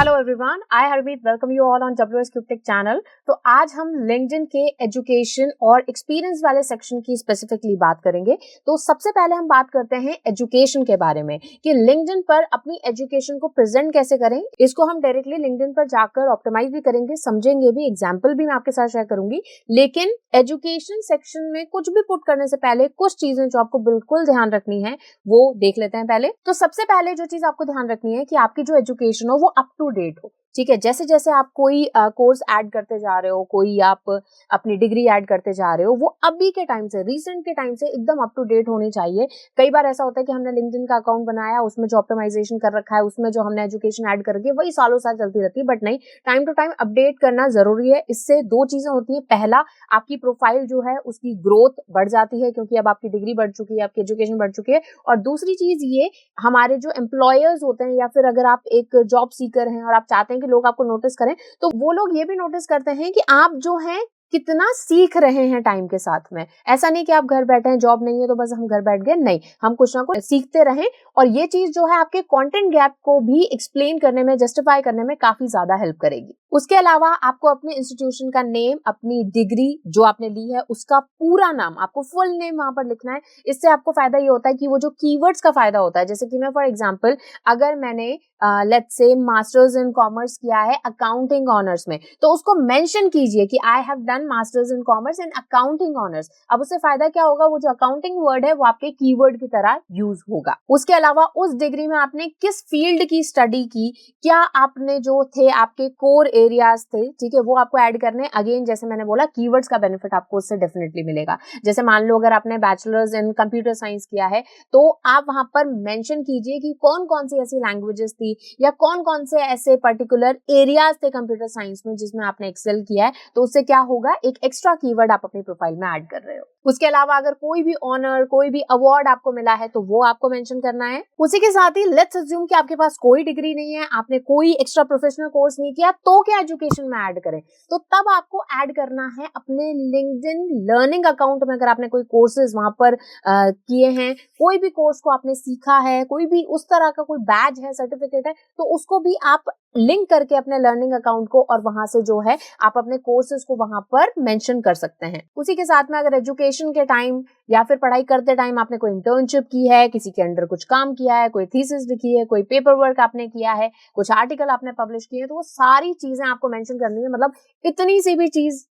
Hello everyone, I Harmeet welcome you all on WS Cubetech channel. तो आज हम LinkedIn के एजुकेशन और एक्सपीरियंस वाले सेक्शन की स्पेसिफिकली बात करेंगे। तो सबसे पहले हम बात करते हैं एजुकेशन के बारे में कि लिंक्डइन पर अपनी एजुकेशन को प्रेजेंट कैसे करें। इसको हम डायरेक्टली लिंक्डइन पर जाकर ऑप्टिमाइज भी करेंगे, समझेंगे भी, एग्जाम्पल भी मैं आपके साथ शेयर करूंगी। लेकिन एजुकेशन सेक्शन में कुछ भी पुट करने से पहले कुछ चीजें जो आपको बिल्कुल ध्यान रखनी है वो देख लेते हैं पहले। तो सबसे पहले जो चीज आपको ध्यान रखनी है कि आपकी जो एजुकेशन हो वो अप टू डेट हो। ठीक है, जैसे जैसे आप कोई कोर्स ऐड करते जा रहे हो, कोई आप अपनी डिग्री ऐड करते जा रहे हो, वो अभी के टाइम से, रीसेंट के टाइम से एकदम अप टू डेट होनी चाहिए। कई बार ऐसा होता है कि हमने लिंक्डइन का अकाउंट बनाया, उसमें जो ऑप्टिमाइजेशन कर रखा है, उसमें जो हमने एजुकेशन ऐड कर रखी है वही सालों साल चलती रहती है। बट नहीं, टाइम टू टाइम अपडेट करना जरूरी है। इससे दो चीजें होती है। पहला, आपकी प्रोफाइल जो है उसकी ग्रोथ बढ़ जाती है क्योंकि अब आपकी डिग्री बढ़ चुकी है, आपकी एजुकेशन बढ़ चुकी है। और दूसरी चीज ये, हमारे जो एम्प्लॉयर्स होते हैं या फिर अगर आप एक जॉब सीकर हैं और आप चाहते हैं कि लोग आपको नोटिस करें, तो वो लोग ये भी नोटिस करते हैं कि आप जो हैं कितना सीख रहे हैं टाइम के साथ में। ऐसा नहीं कि आप घर बैठे हैं, जॉब नहीं है तो बस हम घर बैठ गए, नहीं, हम कुछ ना कुछ सीखते रहें। और ये चीज जो है आपके कंटेंट गैप को भी एक्सप्लेन करने में, जस्टिफाई करने में काफी ज्यादा हेल्प करेगी। उसके अलावा आपको अपने इंस्टीट्यूशन का नेम, अपनी डिग्री जो आपने ली है उसका पूरा नाम, आपको फुल नेम वहां पर लिखना है। इससे आपको फायदा ये होता है कि वो जो कीवर्ड्स का फायदा होता है, जैसे कि मैं फॉर एग्जांपल अगर मैंने let's say masters in commerce किया है अकाउंटिंग ऑनर्स में, तो उसको मेंशन कीजिए कि I have done masters in commerce in accounting honours. अब उससे फायदा क्या होगा, वो जो अकाउंटिंग वर्ड है वो आपके कीवर्ड की तरह यूज होगा। उसके अलावा उस डिग्री में आपने किस फील्ड की स्टडी की, क्या आपने जो थे आपके कोर एरियाज थे, ठीक है, वो आपको ऐड करने। अगेन जैसे मैंने बोला, कीवर्ड्स का बेनिफिट आपको उससे डेफिनेटली मिलेगा। जैसे मान लो अगर आपने बैचलर्स इन कंप्यूटर साइंस किया है तो आप वहां पर मेंशन कीजिए कि कौन कौन सी ऐसी लैंग्वेजेस थी या कौन कौन से ऐसे पर्टिकुलर एरियाज थे कंप्यूटर साइंस में जिसमें आपने एक्सेल किया है। तो उससे क्या होगा, एक एक्स्ट्रा कीवर्ड आप अपनी प्रोफाइल में ऐड कर रहे हो। उसके अलावा अगर कोई भी ऑनर, कोई भी अवार्ड आपको मिला है तो वो आपको मेंशन करना है। उसी के साथ ही लेट्स अज्यूम कि आपके पास कोई डिग्री नहीं है, आपने कोई एक्स्ट्रा प्रोफेशनल कोर्स नहीं किया, तो क्या एजुकेशन में ऐड करें? तो तब आपको ऐड करना है अपने लिंक्डइन लर्निंग अकाउंट में। अगर आपने कोई कोर्सेज वहां पर किए हैं, कोई भी कोर्स को आपने सीखा है, कोई भी उस तरह का कोई बैज है, सर्टिफिकेट है, तो उसको भी आप लिंक करके अपने लर्निंग अकाउंट को, और वहां से जो है आप अपने कोर्सेज को वहां पर मेंशन कर सकते हैं। उसी के साथ में अगर एजुकेशन के टाइम या फिर पढ़ाई करते टाइम आपने कोई इंटर्नशिप की है, किसी के अंडर कुछ काम किया है, कोई थीसिस लिखी है, कोई पेपर वर्क आपने किया है, कुछ आर्टिकल आपने पब्लिश किए हैं, तो वो सारी चीजें आपको मेंशन करनी है। मतलब इतनी सी भी चीज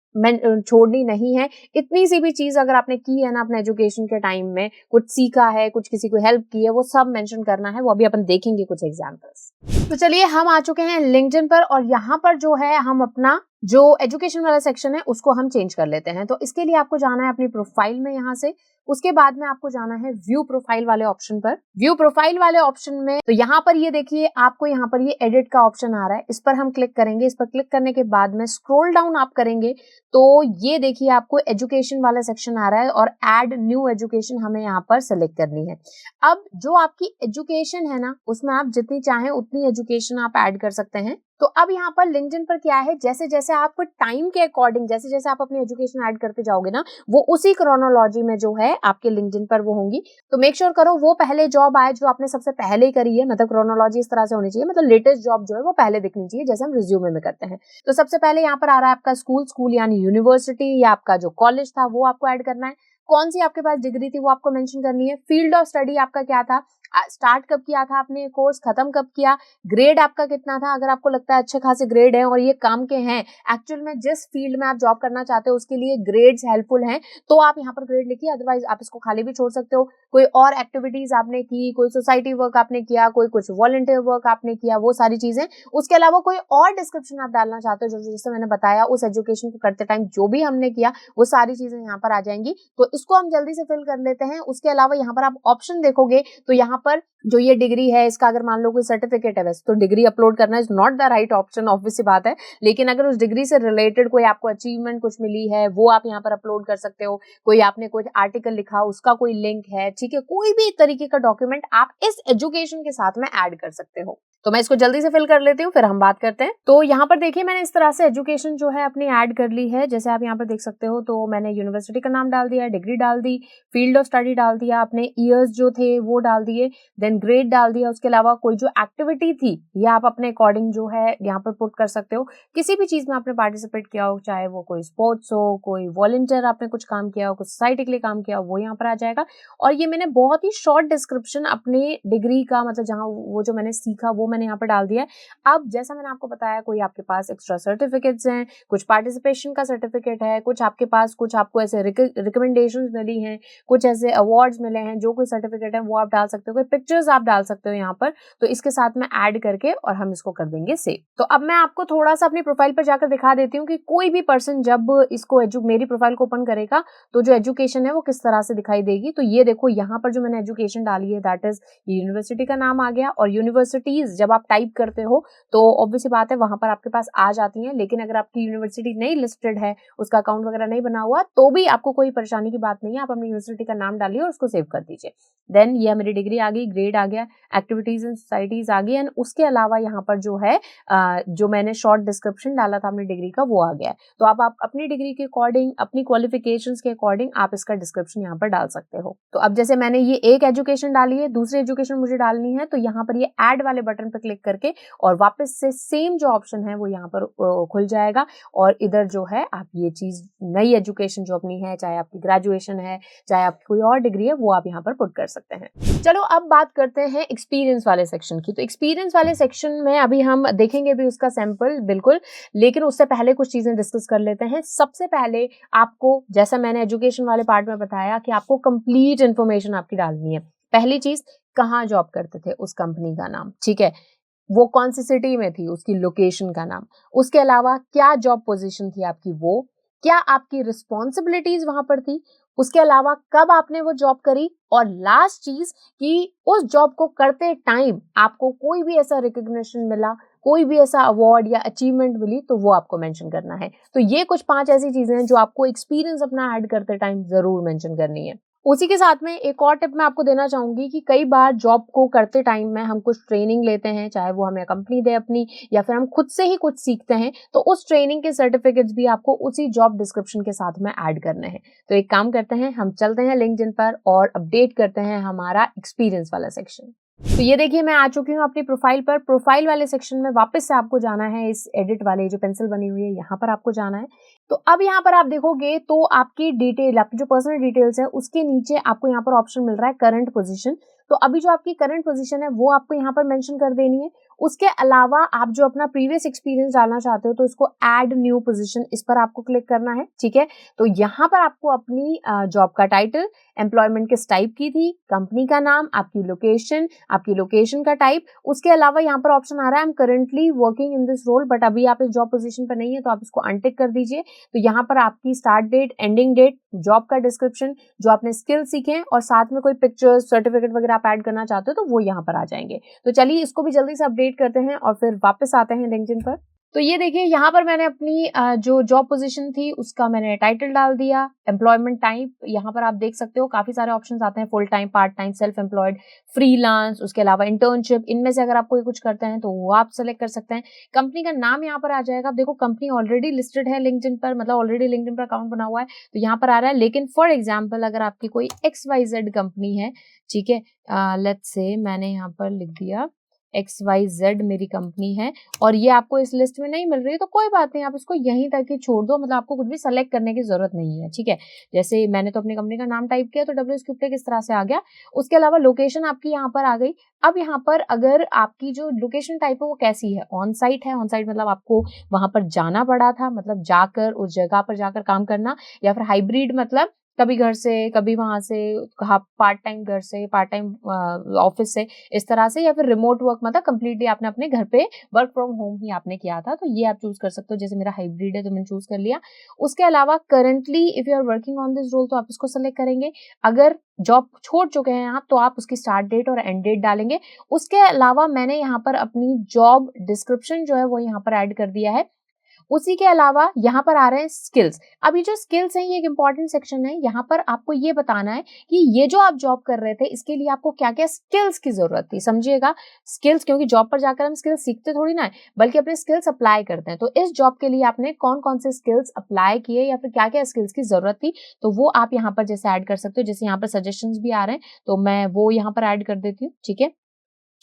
छोड़नी नहीं है। इतनी सी भी चीज अगर आपने की है ना अपने एजुकेशन के टाइम में, कुछ सीखा है, कुछ किसी को हेल्प की है, वो सब मेंशन करना है। वो अभी अपन देखेंगे कुछ एग्जांपल्स। तो चलिए, हम आ चुके हैं लिंक्डइन पर और यहाँ पर जो है हम अपना जो एजुकेशन वाला सेक्शन है उसको हम चेंज कर लेते हैं। तो इसके लिए आपको जाना है अपनी प्रोफाइल में यहाँ से। उसके बाद में आपको जाना है व्यू प्रोफाइल वाले ऑप्शन पर। व्यू प्रोफाइल वाले ऑप्शन में तो यहाँ पर ये देखिए, आपको यहाँ पर ये एडिट का ऑप्शन आ रहा है, इस पर हम क्लिक करेंगे। इस पर क्लिक करने के बाद में स्क्रॉल डाउन आप करेंगे तो ये देखिए आपको एजुकेशन वाला सेक्शन आ रहा है और ऐड न्यू एजुकेशन हमें यहाँ पर सेलेक्ट करनी है। अब जो आपकी एजुकेशन है ना, उसमें आप जितनी चाहें उतनी एजुकेशन आप ऐड कर सकते हैं। तो अब यहाँ पर लिंक्डइन पर क्या है, जैसे जैसे आप टाइम के अकॉर्डिंग, जैसे जैसे आप अपनी एजुकेशन ऐड करते जाओगे ना, वो उसी क्रोनोलॉजी में जो है आपके लिंक्डइन पर वो होंगी। तो मेक श्योर करो वो पहले जॉब आए जो आपने सबसे पहले करी है। मतलब क्रोनोलॉजी इस तरह से होनी चाहिए, मतलब लेटेस्ट जॉब जो है वो पहले दिखनी चाहिए, जैसे हम रिज्यूमे में करते हैं। तो सबसे पहले यहाँ पर आ रहा है आपका स्कूल यानी यूनिवर्सिटी या आपका जो कॉलेज था वो आपको ऐड करना है। कौन सी आपके पास डिग्री थी वो आपको मेंशन करनी है। फील्ड ऑफ स्टडी आपका क्या था, स्टार्ट कब किया था आपने कोर्स, खत्म कब किया, ग्रेड आपका कितना था। अगर आपको लगता है अच्छे खासे ग्रेड है और ये काम के हैं, एक्चुअल में जिस फील्ड में आप जॉब करना चाहते हो उसके लिए ग्रेड्स हेल्पफुल हैं, तो आप यहाँ पर ग्रेड लिखिए। अदरवाइज आप इसको खाली भी छोड़ सकते हो। कोई और एक्टिविटीज आपने की, कोई सोसाइटी वर्क आपने किया, कोई कुछ वॉलंटियर वर्क आपने किया, वो सारी चीजें। उसके अलावा कोई और डिस्क्रिप्शन आप डालना चाहते हो, जैसे मैंने बताया उस एजुकेशन को करते टाइम जो भी हमने किया वो सारी चीजें यहाँ पर आ जाएंगी। तो इसको हम जल्दी से फिल कर लेते हैं। उसके अलावा यहाँ पर आप ऑप्शन देखोगे तो यहाँ पर जो ये डिग्री है इसका अगर मान लो कोई सर्टिफिकेट है, वैसे तो डिग्री अपलोड करना is not the right option, obvious सी बात है। लेकिन अगर उस डिग्री से रिलेटेड कोई आपको अचीवमेंट कुछ मिली है वो आप यहाँ पर अपलोड कर सकते हो। कोई आपने कोई आर्टिकल लिखा उसका कोई लिंक है, ठीक है, कोई भी तरीके का डॉक्यूमेंट आप इस एजुकेशन के साथ में ऐड कर सकते हो। तो मैं इसको जल्दी से फिल कर लेती हूँ, फिर हम बात करते हैं। तो यहाँ पर देखिए मैंने इस तरह से एजुकेशन जो है अपनी ऐड कर ली है। जैसे आप यहाँ पर देख सकते हो, तो मैंने यूनिवर्सिटी का नाम डाल दिया, डिग्री डाल दी, फील्ड ऑफ स्टडी डाल दिया, अपने ईयर्स जो थे वो डाल दिए, देन ग्रेड डाल दिया। उसके अलावा कोई जो एक्टिविटी थी ये आप अपने अकॉर्डिंग जो है यहाँ पर पुट कर सकते हो। किसी भी चीज में आपने पार्टिसिपेट किया हो, चाहे वो कोई स्पोर्ट्स हो, कोई वॉलंटियर आपने कुछ काम किया हो, कुछ सोसाइटी के लिए काम किया हो, वो यहाँ पर आ जाएगा। और ये मैंने बहुत ही शॉर्ट डिस्क्रिप्शन अपने डिग्री का, मतलब जहाँ वो जो मैंने सीखा वो मैंने यहाँ पर डाल दिया है। अब जैसा मैंने आपको बताया, कोई आपके पास एक्स्ट्रा सर्टिफिकेट्स हैं, कुछ पार्टिसिपेशन का सर्टिफिकेट है, कुछ आपके पास कुछ आपको ऐसे रिकमेंडेशंस मिली हैं, कुछ ऐसे अवार्ड्स मिले हैं, जो कोई सर्टिफिकेट है वो आप डाल सकते हो, कोई पिक्चर्स आप डाल सकते हो यहाँ पर। तो इसके साथ में ऐड करके और हम इसको कर देंगे सेव। तो अब मैं आपको थोड़ा सा अपनी प्रोफाइल पर जाकर दिखा देती हूँ कि कोई भी पर्सन जब इसको मेरी प्रोफाइल को ओपन करेगा तो जो एजुकेशन है वो किस तरह से दिखाई देगी। तो ये देखो यहाँ पर जो मैंने एजुकेशन डाली है, दैट इज यूनिवर्सिटी का नाम आ गया। और यूनिवर्सिटीज जब आप टाइप करते हो तो ऑब्वियस सी बात है वहां पर आपके पास आ जाती हैं, लेकिन अगर आपकी यूनिवर्सिटी नहीं लिस्टेड है, उसका अकाउंट वगैरह नहीं बना हुआ, तो भी आपको कोई परेशानी की बात नहीं है। आप अपनी यूनिवर्सिटी का नाम डालिए और उसको सेव कर दीजिए। देन ये मेरी डिग्री आ गई, ग्रेड आ गया, एक्टिविटीज एंड सोसाइटीज आ गई, एंड उसके अलावा यहाँ पर जो है जो मैंने शॉर्ट डिस्क्रिप्शन डाला था अपनी डिग्री का वो आ गया है। तो आप अपनी डिग्री के अकॉर्डिंग, अपनी क्वालिफिकेशंस के अकॉर्डिंग आप इसका डिस्क्रिप्शन यहाँ पर डाल सकते हो। तो अब जैसे मैंने ये एक एजुकेशन डाली है, दूसरी एजुकेशन मुझे डालनी है, तो यहाँ पर ये ऐड वाले बटन पर क्लिक करके और वापस से सेम जो ऑप्शन है वो यहाँ पर खुल जाएगा। और इधर जो है आप ये चीज, नई एजुकेशन जो अपनी है, चाहे आपकी ग्रेजुएशन है, चाहे आपकी कोई और डिग्री है, वो आप यहाँ पर पुट कर सकते हैं। चलो अब बात करते हैं एक्सपीरियंस वाले सेक्शन की। तो एक्सपीरियंस वाले सेक्शन में अभी हम देखेंगे भी उसका सैंपल बिल्कुल, लेकिन उससे पहले कुछ चीजें डिस्कस कर लेते हैं। सबसे पहले आपको, जैसा मैंने एजुकेशन वाले पार्ट में बताया, कि आपको कंप्लीट इन्फॉर्मेशन आपकी डालनी है। पहली चीज, कहाँ जॉब करते थे, उस कंपनी का नाम, ठीक है, वो कौन सी सिटी में थी, उसकी लोकेशन का नाम, उसके अलावा क्या जॉब पोजीशन थी आपकी, वो क्या आपकी रिस्पॉन्सिबिलिटीज वहां पर थी, उसके अलावा कब आपने वो जॉब करी, और लास्ट चीज कि उस जॉब को करते टाइम आपको कोई भी ऐसा रिकग्निशन मिला, कोई भी ऐसा अवार्ड या अचीवमेंट मिली, तो वो आपको मेंशन करना है। तो ये कुछ 5 ऐसी चीजें हैं जो आपको एक्सपीरियंस अपना ऐड करते टाइम जरूर मेंशन करनी है। उसी के साथ में एक और टिप मैं आपको देना चाहूंगी कि कई बार जॉब को करते टाइम में हम कुछ ट्रेनिंग लेते हैं, चाहे वो हमें कंपनी दे अपनी, या फिर हम खुद से ही कुछ सीखते हैं, तो उस ट्रेनिंग के सर्टिफिकेट्स भी आपको उसी जॉब डिस्क्रिप्शन के साथ में ऐड करने हैं। तो एक काम करते हैं, हम चलते हैं लिंक्डइन पर और अपडेट करते हैं हमारा एक्सपीरियंस वाला सेक्शन। तो ये देखिए मैं आ चुकी हूँ अपनी प्रोफाइल पर। प्रोफाइल वाले सेक्शन में वापस से आपको जाना है, इस एडिट वाले जो पेंसिल बनी हुई है यहाँ पर आपको जाना है। तो अब यहाँ पर आप देखोगे तो आपकी डिटेल, आपकी जो पर्सनल डिटेल्स है उसके नीचे आपको यहाँ पर ऑप्शन मिल रहा है करंट पोजीशन। तो अभी जो आपकी करंट पोजीशन है वो आपको यहाँ पर मेंशन कर देनी है। उसके अलावा आप जो अपना प्रीवियस एक्सपीरियंस डालना चाहते हो तो इसको ऐड न्यू पोजीशन, इस पर आपको क्लिक करना है, ठीक है। तो यहाँ पर आपको अपनी जॉब का टाइटल, एम्प्लॉयमेंट किस टाइप की थी, कंपनी का नाम, आपकी लोकेशन का टाइप, उसके अलावा यहाँ पर ऑप्शन आ रहा है I am currently working in this role, but अभी आप इस जॉब पोजीशन पर नहीं है तो आप इसको अनटिक कर दीजिए। तो यहाँ पर आपकी start date, ending date, job का डिस्क्रिप्शन, जो आपने स्किल सीखे हैं, और साथ में कोई पिक्चर्स, सर्टिफिकेट वगैरह आप ऐड करना चाहते हो तो वो यहाँ पर आ जाएंगे। तो चलिए इसको भी जल्दी से अपडेट करते हैं और फिर वापस आते हैं लिंक्डइन पर। तो ये देखिए यहाँ पर मैंने अपनी जो जॉब पोजीशन थी उसका मैंने टाइटल डाल दिया, एम्प्लॉयमेंट टाइप, यहाँ पर आप देख सकते हो काफी सारे ऑप्शंस आते हैं, full time, part time, self employed, freelance, उसके अलावा इंटर्नशिप। इनमें से अगर आप कोई कुछ करते हैं तो वो आप सेलेक्ट कर सकते हैं। कंपनी का नाम यहाँ पर आ जाएगा। आप देखो कंपनी ऑलरेडी लिस्टेड है लिंक्डइन पर, मतलब ऑलरेडी लिंक्डइन पर अकाउंट बना हुआ है तो यहाँ पर आ रहा है। लेकिन फॉर एग्जाम्पल अगर आपकी कोई XYZ कंपनी है, ठीक है, लेट्स से मैंने यहाँ पर लिख दिया XYZ मेरी कंपनी है और ये आपको इस लिस्ट में नहीं मिल रही है तो कोई बात नहीं, आप इसको यहीं तक ही छोड़ दो, मतलब आपको कुछ भी सेलेक्ट करने की जरूरत नहीं है, ठीक है। जैसे मैंने तो अपनी कंपनी का नाम टाइप किया तो WSQuickTech इस तरह से आ गया। उसके अलावा लोकेशन आपकी यहाँ पर आ गई। अब यहाँ पर अगर आपकी जो लोकेशन टाइप है वो कैसी है, ऑन साइट है, ऑन साइट मतलब आपको वहां पर जाना पड़ा था, मतलब जाकर उस जगह पर जाकर काम करना, या फिर हाइब्रिड मतलब कभी घर से कभी वहां से, पार्ट टाइम घर से, पार्ट टाइम ऑफिस से, इस तरह से, या फिर रिमोट वर्क मतलब कंप्लीटली आपने अपने घर पे वर्क फ्रॉम होम ही आपने किया था, तो ये आप चूज कर सकते हो। जैसे मेरा हाइब्रिड है तो मैंने चूज कर लिया। उसके अलावा currently if you are working on this role तो आप इसको सेलेक्ट करेंगे। अगर जॉब छोड़ चुके हैं आप तो आप उसकी स्टार्ट डेट और एंड डेट डालेंगे। उसके अलावा मैंने यहाँ पर अपनी जॉब डिस्क्रिप्शन जो है वो यहाँ पर ऐड कर दिया है। उसी के अलावा यहाँ पर आ रहे हैं स्किल्स। अभी जो स्किल्स हैं ये एक इंपॉर्टेंट सेक्शन है। यहाँ पर आपको ये बताना है कि ये जो आप जॉब कर रहे थे इसके लिए आपको क्या क्या स्किल्स की जरूरत थी। समझिएगा, स्किल्स, क्योंकि जॉब पर जाकर हम स्किल्स सीखते थोड़ी ना है, बल्कि अपने स्किल्स अप्लाई करते हैं। तो इस जॉब के लिए आपने कौन कौन से स्किल्स अप्लाई किए या फिर क्या क्या स्किल्स की जरूरत थी, तो वो आप यहाँ पर जैसे ऐड कर सकते हो। जैसे यहाँ पर सजेशंस भी आ रहे हैं तो मैं वो यहाँ पर ऐड कर देती हूँ। ठीक है,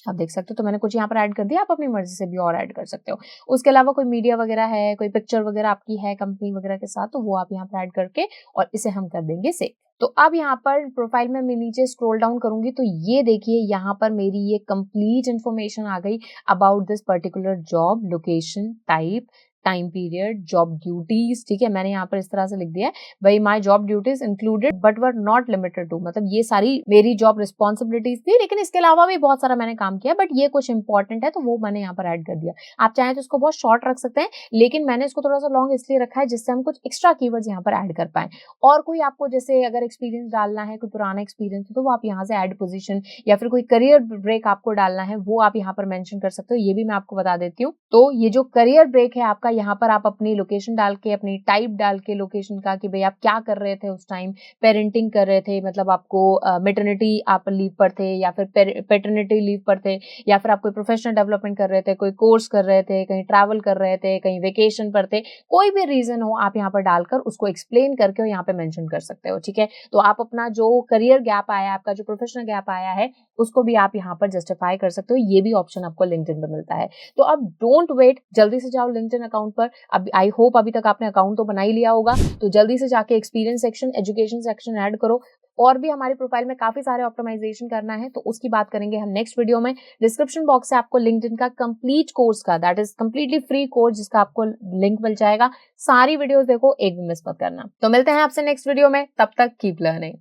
आप देख सकते हो, तो मैंने कुछ यहाँ पर ऐड कर दिया, आप अपनी मर्जी से भी और ऐड कर सकते हो। उसके अलावा कोई मीडिया वगैरह है, कोई पिक्चर वगैरह आपकी है कंपनी वगैरह के साथ, तो वो आप यहाँ पर ऐड करके और इसे हम कर देंगे सेव। तो अब यहाँ पर प्रोफाइल में मैं नीचे स्क्रॉल डाउन करूंगी तो ये देखिए यहाँ पर मेरी ये कंप्लीट इन्फॉर्मेशन आ गई about this particular job, location, type, time period, job duties. ठीक है, मैंने यहाँ पर इस तरह से लिख दिया है भाई my job duties included but were not limited to, मतलब ये सारी मेरी जॉब रिस्पॉन्सिबिलिटीज थी, लेकिन इसके अलावा भी बहुत सारा मैंने काम किया, बट ये कुछ इंपॉर्टेंट है तो वो मैंने यहाँ पर ऐड कर दिया। आप चाहें तो इसको बहुत शॉर्ट रख सकते हैं, लेकिन मैंने इसको थोड़ा सा लॉन्ग इसलिए रखा है जिससे हम कुछ एक्स्ट्रा कीवर्ड्स यहाँ पर ऐड कर पाए। और कोई आपको जैसे अगर एक्सपीरियंस डालना है, कोई पुराना एक्सपीरियंस तो वो आप यहाँ से ऐड पोजीशन या फिर कोई करियर ब्रेक आपको डालना है वो आप यहाँ पर मेंशन कर सकते हो। ये भी मैं आपको बता देती हूँ। तो ये जो करियर ब्रेक है आपका, यहाँ पर आप अपनी लोकेशन डाल के, अपनी टाइप डाल के लोकेशन का कि भाई आप क्या कर रहे थे उस टाइम, पेरेंटिंग कर रहे थे, मतलब आपको मेटर्निटी आप लीव पर थे या फिर पेटर्निटी लीव पर थे, या फिर आप कोई प्रोफेशनल डेवलपमेंट कर रहे थे, कोई कोर्स कर रहे थे, कहीं ट्रैवल कर रहे थे, कहीं वेकेशन पर थे, कोई भी रीजन हो आप यहाँ पर डालकर उसको एक्सप्लेन करके यहाँ पे मेंशन कर सकते हो। ठीक है, तो आप अपना जो करियर गैप आया, आपका जो प्रोफेशनल गैप आया है उसको भी आप यहाँ पर जस्टिफाई कर सकते हो। ये भी ऑप्शन आपको लिंक्डइन पे मिलता है। तो अब डोंट वेट, जल्दी से जाओ लिंक्डइन अकाउंट पर। अब आई होप अभी तक आपने अकाउंट तो बना ही लिया होगा, तो जल्दी से जाके experience section, education section add करो। और भी हमारी प्रोफाइल में काफी सारे ऑप्टिमाइजेशन करना है तो उसकी बात करेंगे हम नेक्स्ट वीडियो में। डिस्क्रिप्शन बॉक्स से आपको लिंक्डइन का कंप्लीट कोर्स का, that is completely free course, जिसका आपको लिंक मिल जाएगा। सारी वीडियोस देखो, एक भी मिस मत करना। तो मिलते हैं आपसे नेक्स्ट वीडियो में, तब तक कीप लर्निंग।